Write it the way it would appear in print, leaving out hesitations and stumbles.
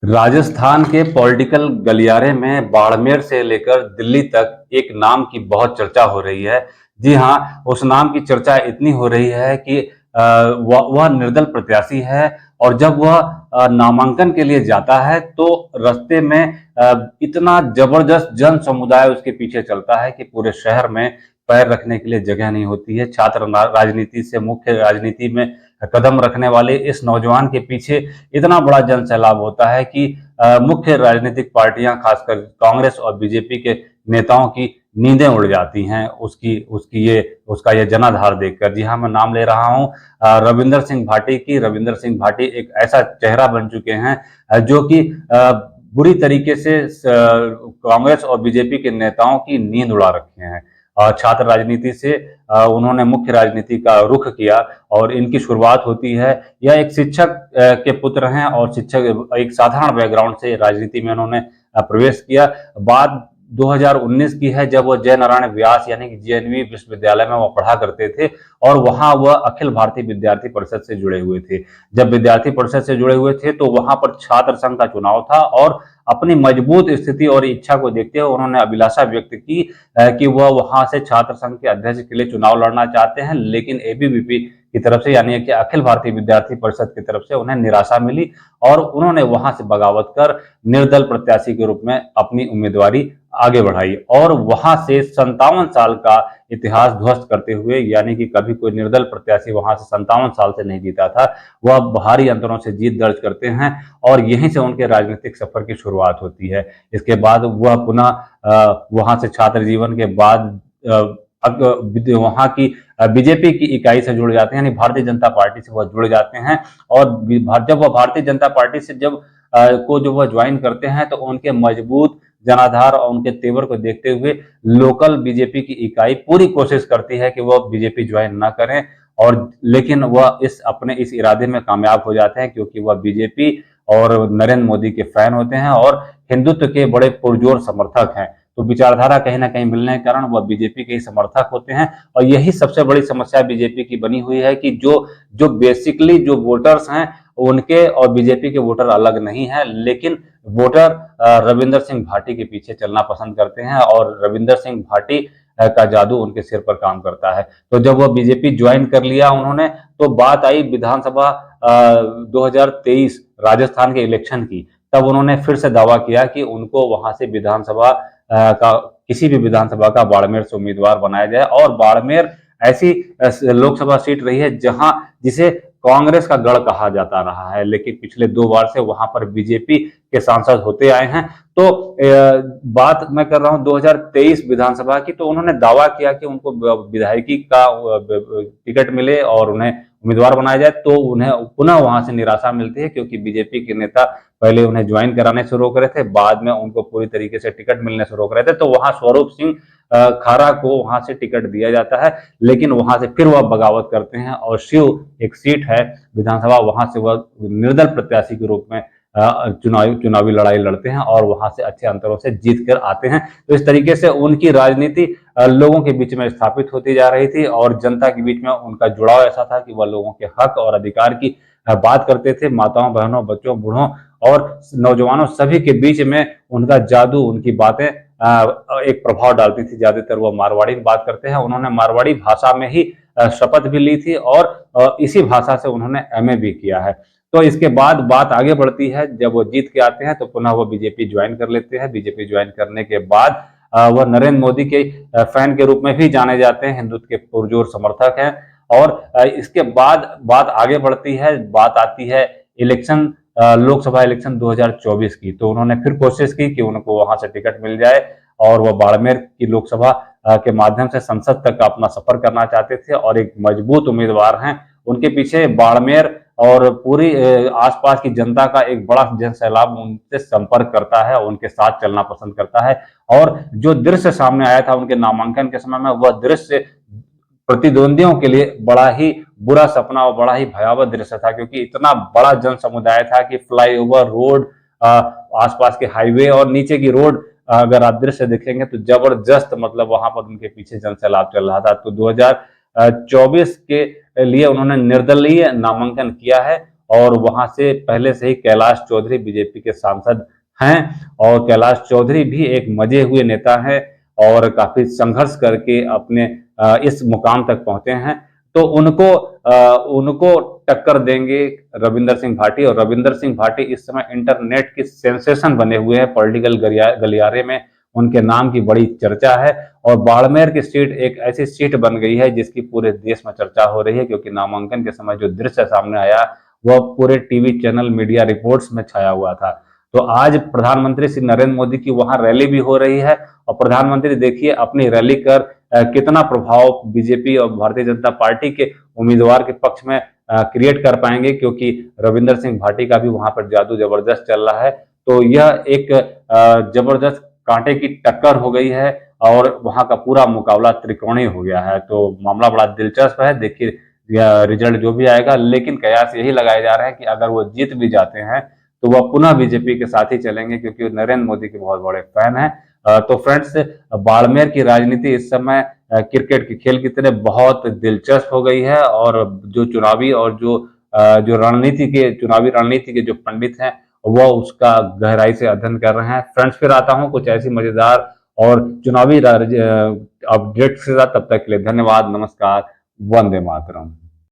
राजस्थान के पॉलिटिकल गलियारे में बाड़मेर से लेकर दिल्ली तक एक नाम की बहुत चर्चा हो रही है। जी हाँ, उस नाम की चर्चा इतनी हो रही है कि वह निर्दल प्रत्याशी है और जब वह नामांकन के लिए जाता है तो रास्ते में इतना जबरदस्त जन समुदाय उसके पीछे चलता है कि पूरे शहर में पैर रखने के लिए जगह नहीं होती है। छात्र राजनीति से मुख्य राजनीति में कदम रखने वाले इस नौजवान के पीछे इतना बड़ा जन सैलाब होता है कि मुख्य राजनीतिक पार्टियां खासकर कांग्रेस और बीजेपी के नेताओं की नींदें उड़ जाती हैं उसका ये जनाधार देखकर। जी हाँ, मैं नाम ले रहा हूं रविंदर सिंह भाटी की। रविंदर सिंह भाटी एक ऐसा चेहरा बन चुके हैं जो कि बुरी तरीके से कांग्रेस और बीजेपी के नेताओं की नींद उड़ा रखे हैं। छात्र राजनीति से उन्होंने मुख्य राजनीति का रुख किया और इनकी शुरुआत होती है। यह एक शिक्षक के पुत्र हैं और शिक्षक एक साधारण बैकग्राउंड से राजनीति में उन्होंने प्रवेश किया। बात 2019 की है जब वह जय नारायण व्यास यानी कि जेएनवी विश्वविद्यालय में वह पढ़ा करते थे और वहां वह अखिल भारतीय विद्यार्थी परिषद से जुड़े हुए थे। जब विद्यार्थी परिषद से जुड़े हुए थे तो वहां पर छात्र संघ का चुनाव था और अपनी मजबूत स्थिति और इच्छा को देखते हुए उन्होंने अभिलाषा व्यक्त की कि वह वहां से छात्र संघ के अध्यक्ष के लिए चुनाव लड़ना चाहते हैं, लेकिन एबीवीपी की तरफ से यानी कि अखिल भारतीय विद्यार्थी परिषद की तरफ से उन्हें निराशा मिली और उन्होंने वहां से बगावत कर निर्दल प्रत्याशी के रूप में अपनी उम्मीदवारी आगे बढ़ाई और वहां से 57 साल का इतिहास ध्वस्त करते हुए, यानी कि कभी कोई निर्दल प्रत्याशी वहां से 57 साल से नहीं जीता था, वह भारी अंतरों से जीत दर्ज करते हैं और यहीं से उनके राजनीतिक सफर की शुरुआत होती है। इसके बाद वह पुनः वहां से छात्र जीवन के बाद वहां की बीजेपी की इकाई से जुड़ जाते हैं, यानी भारतीय जनता पार्टी से वह जुड़ जाते हैं और जब वह भारतीय जनता पार्टी से जब वह ज्वाइन करते हैं तो उनके मजबूत जनाधार और उनके तेवर को देखते हुए लोकल बीजेपी की इकाई पूरी कोशिश करती है कि वह बीजेपी ज्वाइन ना करें और लेकिन वह इस इरादे में कामयाब हो जाते हैं क्योंकि वह बीजेपी और नरेंद्र मोदी के फैन होते हैं और हिंदुत्व के बड़े पुरजोर समर्थक हैं। तो विचारधारा कहीं ना कहीं मिलने के कारण वह बीजेपी के ही समर्थक होते हैं और यही सबसे बड़ी समस्या बीजेपी की बनी हुई है कि जो जो बेसिकली जो वोटर्स हैं उनके और बीजेपी के वोटर अलग नहीं है, लेकिन वोटर रविंदर सिंह भाटी के पीछे चलना पसंद करते हैं और रविंदर सिंह भाटी का जादू उनके सिर पर काम करता है। तो जब वह बीजेपी ज्वाइन कर लिया उन्होंने, तो बात आई विधानसभा 2023 राजस्थान के इलेक्शन की। तब उन्होंने फिर से दावा किया कि उनको वहां से विधानसभा का किसी भी विधानसभा का बाड़मेर से उम्मीदवार बनाया जाए और बाड़मेर ऐसी लोकसभा सीट रही है जहां जिसे कांग्रेस का गढ़ कहा जाता रहा है, लेकिन पिछले 2 बार से वहां पर बीजेपी के सांसद होते आए हैं। तो बात मैं कर रहा हूं 2023 विधानसभा की, तो उन्होंने दावा किया कि उनको विधायकी का टिकट मिले और उन्हें उम्मीदवार बनाया जाए, तो उन्हें पुनः वहां से निराशा मिलती है क्योंकि बीजेपी के नेता पहले उन्हें ज्वाइन कराने से रोक रहे थे, बाद में उनको पूरी तरीके से टिकट मिलने से रोक रहे थे। तो वहां स्वरूप सिंह खारा को वहां से टिकट दिया जाता है, लेकिन वहां से फिर वह बगावत करते हैं और शिव एक सीट है विधानसभा, वहां से वह निर्दल प्रत्याशी के रूप में चुनावी लड़ाई लड़ते हैं और वहां से अच्छे अंतरों से जीत कर आते हैं। तो इस तरीके से उनकी राजनीति लोगों के बीच में स्थापित होती जा रही थी और जनता के बीच में उनका जुड़ाव ऐसा था कि वह लोगों के हक और अधिकार की बात करते थे। माताओं, बहनों, बच्चों, बूढ़ों और नौजवानों सभी के बीच में उनका जादू, उनकी बातें एक प्रभाव डालती थी। ज्यादातर वो मारवाड़ी में बात करते हैं, उन्होंने मारवाड़ी भाषा में ही शपथ भी ली थी और इसी भाषा से उन्होंने एमए भी किया है। तो इसके बाद बात आगे बढ़ती है, जब वो जीत के आते हैं तो पुनः वो बीजेपी ज्वाइन कर लेते हैं। बीजेपी ज्वाइन करने के बाद वह नरेंद्र मोदी के फैन के रूप में भी जाने जाते हैं, हिंदुत्व के पुरजोर समर्थक हैं। और इसके बाद बात आगे बढ़ती है, बात आती है इलेक्शन लोकसभा इलेक्शन 2024 की। तो उन्होंने फिर कोशिश की कि उनको वहां से टिकट मिल जाए और वह बाड़मेर की लोकसभा के माध्यम से संसद तक अपना सफर करना चाहते थे और एक मजबूत उम्मीदवार हैं उनके पीछे। बाड़मेर और पूरी आसपास की जनता का एक बड़ा जन सैलाब उनसे संपर्क करता है, उनके साथ चलना पसंद करता है और जो दृश्य सामने आया था उनके नामांकन के समय में, वह दृश्य प्रतिद्वंदियों के लिए बड़ा ही बुरा सपना और बड़ा ही भयावह दृश्य था क्योंकि इतना बड़ा जन समुदाय था कि फ्लाईओवर रोड, आसपास के हाईवे और नीचे की रोड, अगर आप दृश्य देखेंगे तो जबरदस्त, मतलब वहां पर उनके पीछे जन सैलाब चल रहा था। तो 2024 के लिए उन्होंने निर्दलीय नामांकन किया है और वहां से पहले से ही कैलाश चौधरी बीजेपी के सांसद हैं, और कैलाश चौधरी भी एक मजे हुए नेता हैं और काफी संघर्ष करके अपने इस मुकाम तक पहुंचे हैं। तो उनको टक्कर देंगे रविंदर सिंह भाटी, और रविंदर सिंह भाटी इस समय इंटरनेट की सेंसेशन बने हुए हैं। पॉलिटिकल गलियारे में उनके नाम की बड़ी चर्चा है, और बाड़मेर की सीट एक ऐसी सीट बन गई है जिसकी पूरे देश में चर्चा हो रही है, क्योंकि नामांकन के समय जो दृश्य सामने आया वह पूरे टीवी चैनल, मीडिया रिपोर्ट्स में छाया हुआ था। तो आज प्रधानमंत्री श्री नरेंद्र मोदी की वहां रैली भी हो रही है, और प्रधानमंत्री देखिए अपनी रैली कर कितना प्रभाव बीजेपी और भारतीय जनता पार्टी के उम्मीदवार के पक्ष में क्रिएट कर पाएंगे, क्योंकि रविंदर सिंह भाटी का भी वहां पर जादू जबरदस्त चल रहा है। तो यह एक जबरदस्त कांटे की टक्कर हो गई है, और वहां का पूरा मुकाबला त्रिकोणीय हो गया है। तो मामला बड़ा दिलचस्प है, देखिए रिजल्ट जो भी आएगा, लेकिन कयास यही लगाए जा रहे हैं कि अगर वो जीत भी जाते हैं तो वह पुनः बीजेपी के साथ ही चलेंगे, क्योंकि नरेंद्र मोदी के बहुत बड़े फैन हैं। तो फ्रेंड्स, बाड़मेर की राजनीति इस समय क्रिकेट के खेल की तरह बहुत दिलचस्प हो गई है, और जो चुनावी और जो चुनावी रणनीति के जो पंडित हैं वह उसका गहराई से अध्ययन कर रहे हैं। फ्रेंड्स, फिर आता हूं कुछ ऐसी मजेदार और चुनावी अपडेट्स के साथ। तब तक के लिए धन्यवाद, नमस्कार, वंदे मातरम।